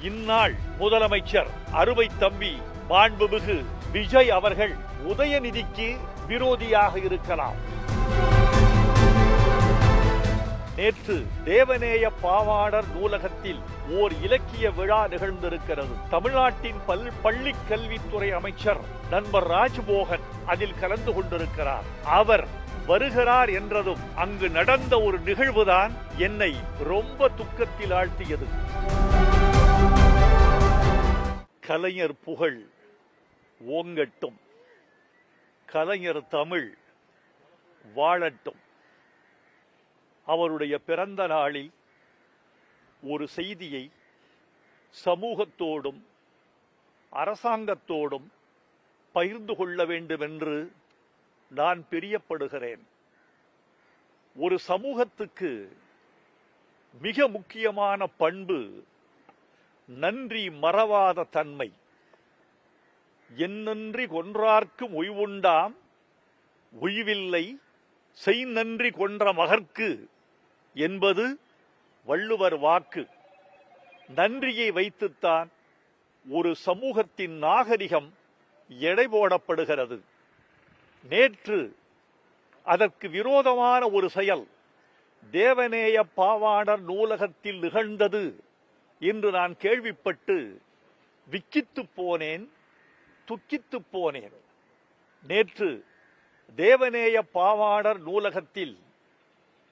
இந்நாள் முதலமைச்சர் அருமை தம்பி மாண்புமிகு விஜய் அவர்கள் உதயநிதிக்கு விரோதியாக இருக்கலாம். நேற்று தேவநேய பாவாணர் நூலகத்தில் ஓர் இலக்கிய விழா நிகழ்ந்திருக்கிறது. தமிழ்நாட்டின் பள்ளி கல்வித்துறை அமைச்சர் நண்பர் ராஜ்மோகன் அதில் கலந்து கொண்டிருக்கிறார். அவர் வருகிறார் என்றதும் அங்கு நடந்த ஒரு நிகழ்வுதான் என்னை ரொம்ப துக்கத்தில் ஆழ்த்தியது. கலைஞர் புகழ் ஓங்கட்டும், கலைஞர் தமிழ் வாழட்டும். அவருடைய பிறந்த நாளில் ஒரு செய்தியை சமூகத்தோடும் அரசாங்கத்தோடும் பகிர்ந்து கொள்ள வேண்டும் என்று நான் பிரியப்படுகிறேன். ஒரு சமூகத்துக்கு மிக முக்கியமான பண்பு நன்றி மறவாத தன்மை. என்னன்றி கொன்றார்க்கும் உய்வுண்டாம், உய்வில்லை செய் நன்றி கொன்ற மகற்கு என்பது வள்ளுவர் வாக்கு. நன்றியை வைத்துத்தான் ஒரு சமூகத்தின் நாகரிகம் எடை போடப்படுகிறது. நேற்று அதற்கு விரோதமான ஒரு செயல் தேவநேய பாவாணர் நூலகத்தில் நிகழ்ந்தது என்று நான் கேள்விப்பட்டு விக்கித்து போனேன், துக்கித்து போனேன். நேற்று தேவநேய பாவாணர் நூலகத்தில்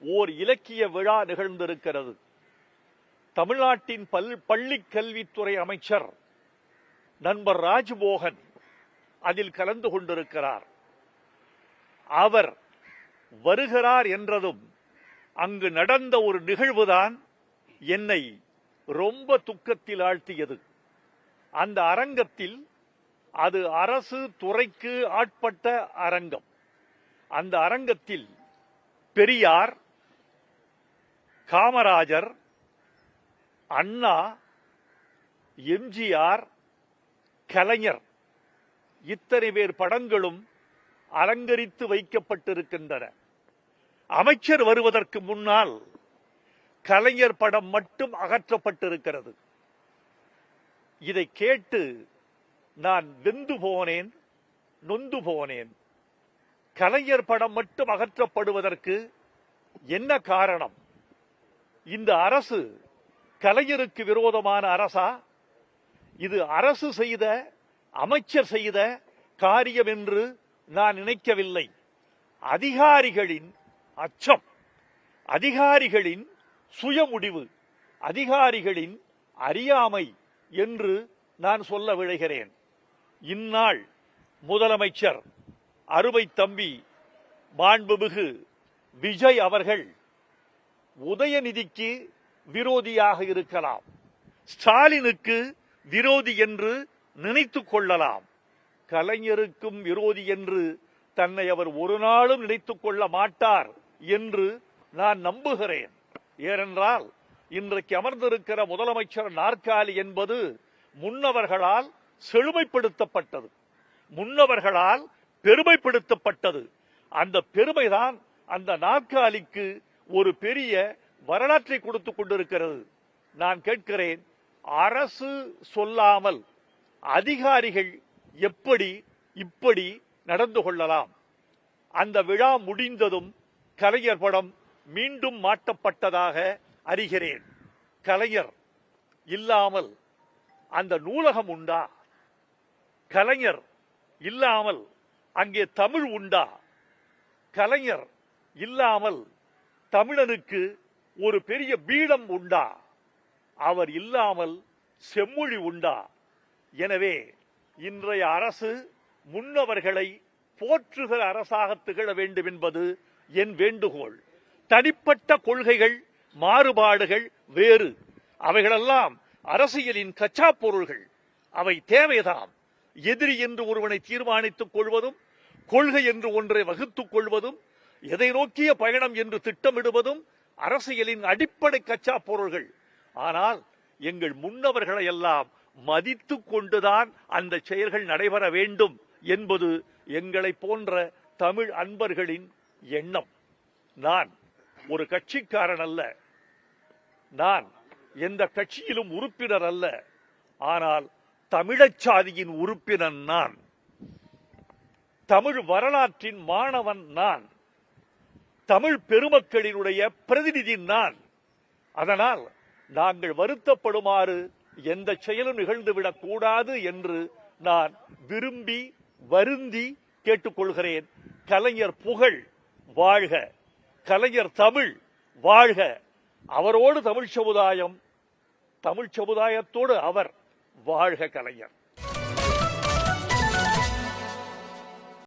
ஓர் இலக்கிய விழா நிகழ்ந்திருக்கிறது. தமிழ்நாட்டின் பள்ளி கல்வித்துறை அமைச்சர் நண்பர் ராஜ்மோகன் அதில் கலந்து கொண்டிருக்கிறார். அவர் வருகிறார் என்றதும் அங்கு நடந்த ஒரு நிகழ்வுதான் என்னை ரொம்ப துக்கத்தில் ஆழ்த்தியது. அந்த அரங்கத்தில் அது அரசு துறைக்கு ஆட்பட்ட அரங்கம். அந்த அரங்கத்தில் பெரியார், காமராஜர், அண்ணா, எம்ஜிஆர், கலைஞர் இத்தனை பேர் படங்களும் அலங்கரித்து வைக்கப்பட்டிருக்கின்றன. அமைச்சர் வருவதற்கு முன்னால் கலைஞர் படம் மட்டும் அகற்றப்பட்டிருக்கிறது. இதை கேட்டு நான் வெந்து போனேன், நொந்து போனேன். கலைஞர் படம் மட்டும் அகற்றப்படுவதற்கு என்ன காரணம்? இந்த அரசு கலைஞருக்கு விரோதமான அரசா? இது அரசு செய்த, அமைச்சர் செய்த காரியம் என்று நான் நினைக்கவில்லை. அதிகாரிகளின் அச்சம், அதிகாரிகளின் சுயமுடிவு, அதிகாரிகளின் அறியாமை என்று நான் சொல்ல விழைகிறேன். இந்நாள் முதலமைச்சர் அருமை தம்பி மாண்புமிகு விஜய் அவர்கள் உதயநிதிக்கு விரோதியாக இருக்கலாம், ஸ்டாலினுக்கு விரோதி என்று நினைத்துக் கொள்ளலாம். கலைஞருக்கும் விரோதி என்று தன்னை அவர் ஒரு நாளும் நினைத்துக் கொள்ள மாட்டார் என்று நான் நம்புகிறேன். ஏனென்றால் இன்றைக்கு அமர்ந்திருக்கிற முதலமைச்சர் நாற்காலி என்பது முன்னவர்களால் செழுமைப்படுத்தப்பட்டது, முன்னவர்களால் பெருமைப்படுத்தப்பட்டது. அந்த பெருமைதான் அந்த நாற்காலிக்கு ஒரு பெரிய வரலாற்றை கொடுத்துக் கொண்டிருக்கிறது. நான் கேட்கிறேன், அரசு சொல்லாமல் அதிகாரிகள் எப்படி இப்படி நடந்து கொள்ளலாம்? அந்த விழா முடிந்ததும் கலைஞர் படம் மீண்டும் மாட்டப்பட்டதாக அறிகிறேன். கலைஞர் இல்லாமல் அந்த நூலகம் உண்டா? கலைஞர் இல்லாமல் அங்கே தமிழ் உண்டா? கலைஞர் இல்லாமல் தமிழனுக்கு ஒரு பெரிய பீடம் உண்டா? அவர் இல்லாமல் செம்மொழி உண்டா? எனவே இன்றைய அரசு முன்னவர்களை போற்றுகிற அரசாக திகழ வேண்டும் என்பது என் வேண்டுகோள். தனிப்பட்ட கொள்கைகள், மாறுபாடுகள் வேறு. அவைகளெல்லாம் அரசியலின் கச்சா பொருள்கள். அவை தேவைதான். எதிரி என்று ஒருவனை தீர்மானித்துக் கொள்வதும், கொள்கை என்று ஒன்றை வகுத்துக் கொள்வதும், எதை நோக்கிய பயணம் என்று திட்டமிடுவதும் அரசியலின் அடிப்படை கச்சா பொருள்கள். ஆனால் எங்கள் முன்னவர்களை எல்லாம் மதித்துக் கொண்டுதான் அந்த செயல்கள் நடைபெற வேண்டும் என்பது எங்களை போன்ற தமிழ் அன்பர்களின் எண்ணம். நான் ஒரு கட்சிக்காரன் அல்ல, நான் எந்த கட்சியிலும் உறுப்பினர் அல்ல. ஆனால் தமிழச் சாதியின் உறுப்பினன் நான். தமிழ் வரலாற்றின் மாணவன் நான். தமிழ் பெருமக்களினுடைய பிரதிநிதி நான். அதனால் நாங்கள் வருத்தப்படுமாறு எந்த செயலும் நிகழ்ந்துவிடக் கூடாது என்று நான் விரும்பி வருந்தி கேட்டுக்கொள்கிறேன். கலைஞர் புகழ் வாழ்க, கலைஞர் தமிழ் வாழ்க. அவரோடு தமிழ் சமுதாயம், தமிழ் சமுதாயத்தோடு அவர் வாழ்க கலைஞர்.